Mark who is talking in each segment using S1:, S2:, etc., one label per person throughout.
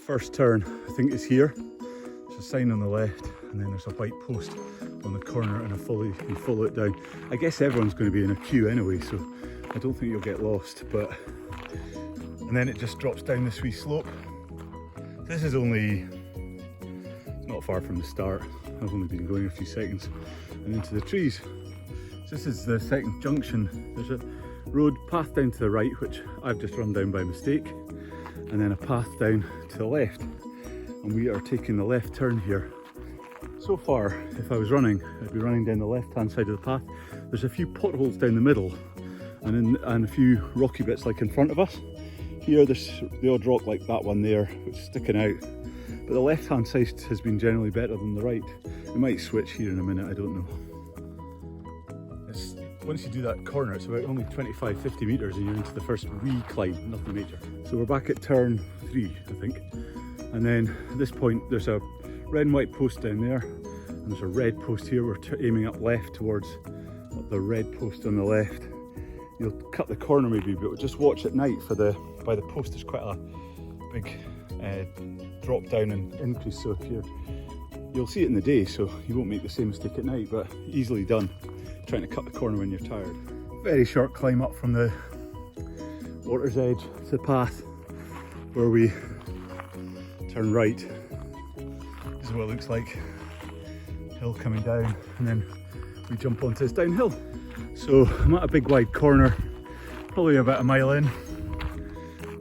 S1: First turn, I think, is here. There's a sign on the left, and then there's a white post on the corner, and you follow it down. I guess everyone's going to be in a queue anyway, so I don't think you'll get lost. And then it just drops down this wee slope. This is only not far from the start. I've only been going a few seconds, and into the trees. So this is the second junction. There's a road path down to the right, which I've just run down by mistake, and then a path down to the left, and we are taking the left turn here. So far, if I was running, I'd be running down the left hand side of the path. There's a few potholes down the middle, and a few rocky bits like in front of us. Here there's the odd rock like that one there, which is sticking out, but the left hand side has been generally better than the right. It might switch here in a minute, I don't know. Once you do that corner, it's about only 25-50 metres and you're into the first wee climb, nothing major. So we're back at turn 3, I think. And then at this point, there's a red and white post down there, and there's a red post here. We're aiming up left towards the red post on the left. You'll cut the corner maybe, but just watch at night for by the post. There's quite a big drop down and increase. So you'll see it in the day, so you won't make the same mistake at night, but easily done. Trying to cut the corner when you're tired. Very short climb up from the water's edge to the path where we turn right. This is what it looks like. Hill coming down, and then we jump onto this downhill. So I'm at a big wide corner, probably about a mile in.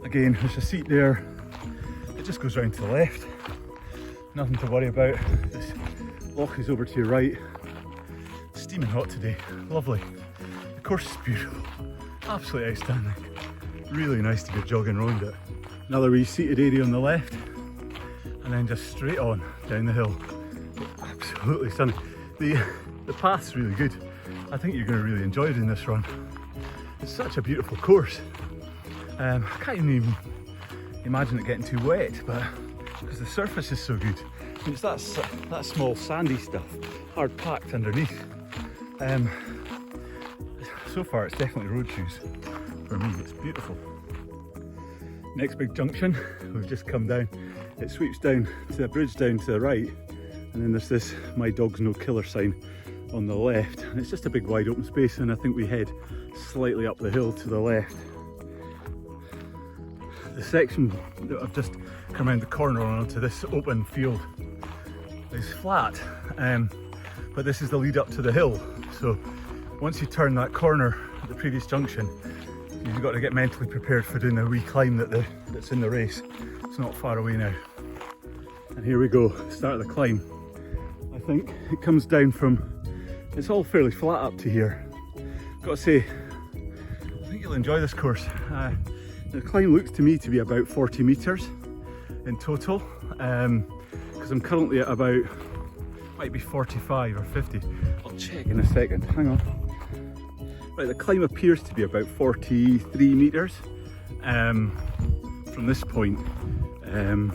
S1: Again, there's a seat there. It just goes round to the left. Nothing to worry about. This loch is over to your right. Steaming hot today, lovely. The course is beautiful, absolutely outstanding. Really nice to be jogging around it. Another wee seated area on the left, and then just straight on down the hill. Absolutely stunning. The path's really good. I think you're going to really enjoy doing this run. It's such a beautiful course. I can't even imagine it getting too wet, but because the surface is so good. It's that small sandy stuff, hard packed underneath. So far it's definitely road shoes for me. It's beautiful. Next big junction, we've just come down. It sweeps down to the bridge down to the right, and then there's this "My Dog's No Killer" sign on the left, and it's just a big wide open space, and I think we head slightly up the hill to the left. The section that I've just come around the corner onto this open field is flat, but this is the lead up to the hill. So once you turn that corner at the previous junction, you've got to get mentally prepared for doing the wee climb that's in the race. It's not far away now. And here we go, start of the climb. I think it comes down from, it's all fairly flat up to here. Got to say, I think you'll enjoy this course. The climb looks to me to be about 40 metres in total, because I'm currently at about, might be 45 or 50. I'll check in a second, hang on. Right, the climb appears to be about 43 metres from this point, and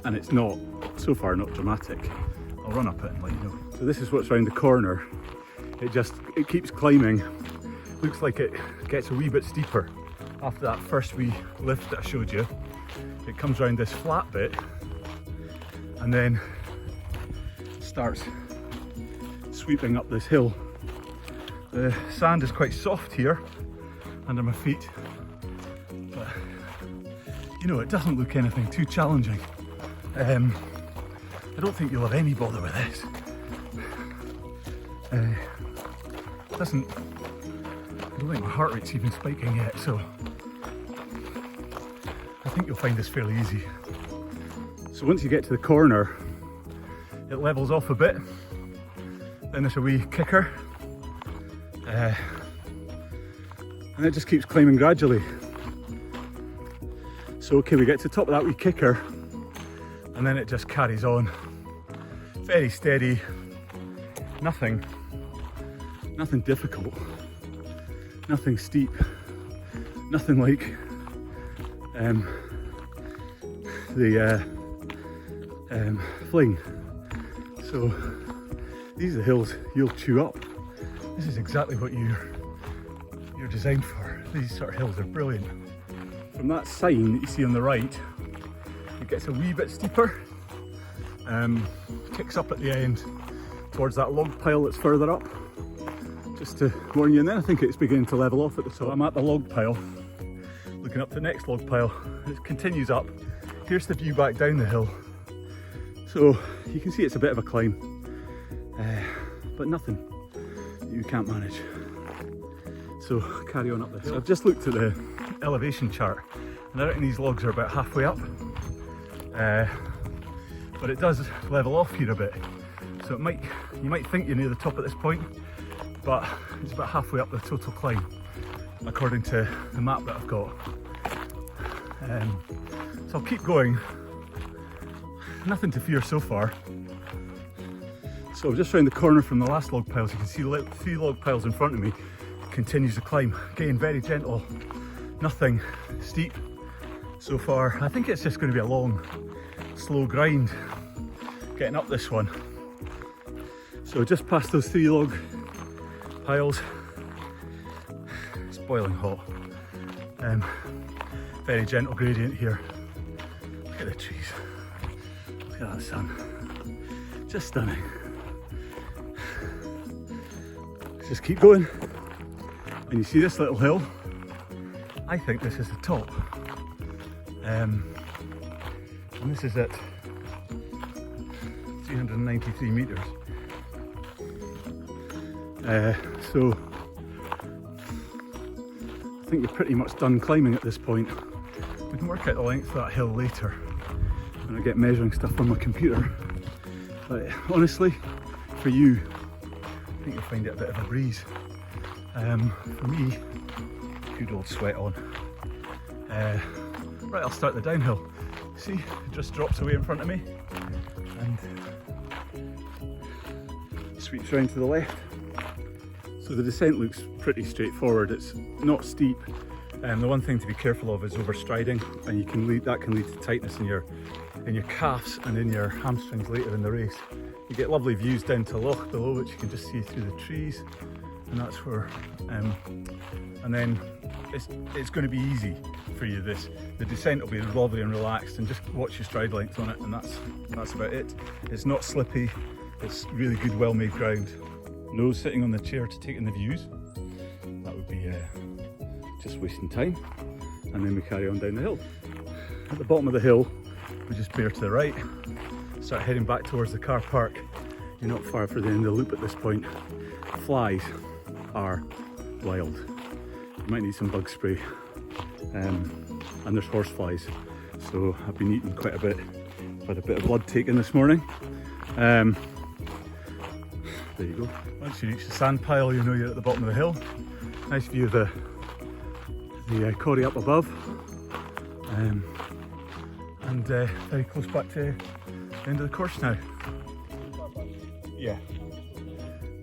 S1: it's not, so far, not dramatic. I'll run up it and let you know. So this is what's around the corner. It keeps climbing. Looks like it gets a wee bit steeper after that first wee lift that I showed you. It comes around this flat bit and then starts sweeping up this hill. The sand is quite soft here under my feet, but you know, it doesn't look anything too challenging. I don't think you'll have any bother with this. I don't think my heart rate's even spiking yet, so I think you'll find this fairly easy. So once you get to the corner, it levels off a bit, then there's a wee kicker, and it just keeps climbing gradually. So okay, we get to the top of that wee kicker, and then it just carries on. Very steady, nothing difficult, nothing steep, nothing like the fling. So these are the hills you'll chew up. This is exactly what you're designed for. These sort of hills are brilliant. From that sign that you see on the right, It gets a wee bit steeper, kicks up at the end towards that log pile that's further up, just to warn you. And then I think it's beginning to level off at the top. I'm at the log pile, looking up the next log pile. It continues up. Here's the view back down the hill. So you can see it's a bit of a climb, but nothing that you can't manage. So carry on up the hill. So I've just looked at the elevation chart, and I reckon these logs are about halfway up, but it does level off here a bit. So you might think you're near the top at this point, but it's about halfway up the total climb, according to the map that I've got. So I'll keep going. Nothing to fear so far. So just round the corner from the last log piles, you can see 3 log piles in front of me. Continues the climb, again very gentle, nothing steep so far. I think it's just going to be a long, slow grind getting up this one. So just past those 3 log piles, it's boiling hot. Very gentle gradient here. Look at the trees. Look at that sun. Just stunning. Just keep going. And you see this little hill? I think this is the top. And this is at 393 metres. So I think you're pretty much done climbing at this point. We can work out the length of that hill later when I get measuring stuff on my computer. But honestly, for you, I think you'll find it a bit of a breeze. For me, good old sweat on. Right, I'll start the downhill. See, it just drops away in front of me and sweeps round to the left. So the descent looks pretty straightforward. It's not steep. The one thing to be careful of is overstriding, and that can lead to tightness in your calves and in your hamstrings later in the race. You get lovely views down to Loch below, which you can just see through the trees, and that's where. And then it's going to be easy for you. The descent will be lovely and relaxed, and just watch your stride length on it, and that's about it. It's not slippy. It's really good, well-made ground. No sitting on the chair to take in the views. That would be just wasting time. And then we carry on down the hill. At the bottom of the hill, we just bear to the right, start heading back towards the car park. You're not far from the end of the loop at this point. Flies are wild. You might need some bug spray. And there's horse flies. So I've been eating quite a bit. Had a bit of blood taken this morning. There you go. Once you reach the sand pile, you know you're at the bottom of the hill. Nice view of the corrie up above, and very close back to the end of the course now. Yeah.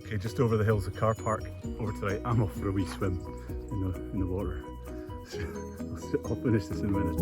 S1: Okay, just over the hill's the car park. Over to the right. I'm off for a wee swim in the water. I'll finish this in a minute.